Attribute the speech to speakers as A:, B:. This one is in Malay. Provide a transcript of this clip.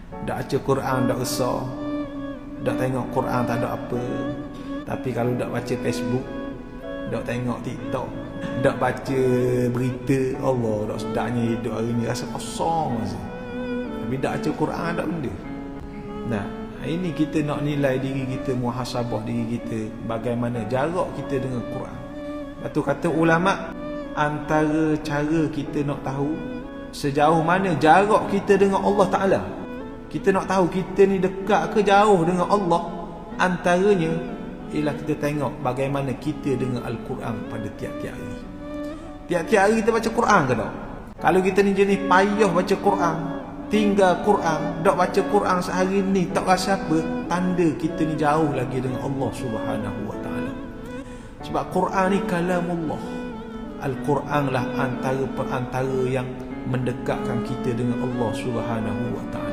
A: Dak baca Quran dak usah. Dak tengok Quran tak ada apa. Tapi kalau dak baca Facebook, dak tengok TikTok, dak baca berita, Allah dak sedaknya hidup hari ni, rasa kosong rasa. Tapi dak baca Quran dak benda. Nah, ini kita nak nilai diri kita, muhasabah diri kita, bagaimana jarak kita dengan Quran. Lepas kata ulama, antara cara kita nak tahu sejauh mana jarak kita dengan Allah Ta'ala, kita nak tahu kita ni dekat ke jauh dengan Allah, antaranya ialah kita tengok bagaimana kita dengan Al-Quran pada tiap-tiap hari. Tiap-tiap hari kita baca Quran ke tak? Kalau kita ni jenis payah baca Quran, tinggal Quran, tak baca Quran sehari ni tak rasa apa, tanda kita ni jauh lagi dengan Allah Subhanahu Wa Ta'ala. Sebab Quran ni kalamullah. Al-Quran lah antara perantara yang mendekatkan kita dengan Allah Subhanahu Wa Ta'ala.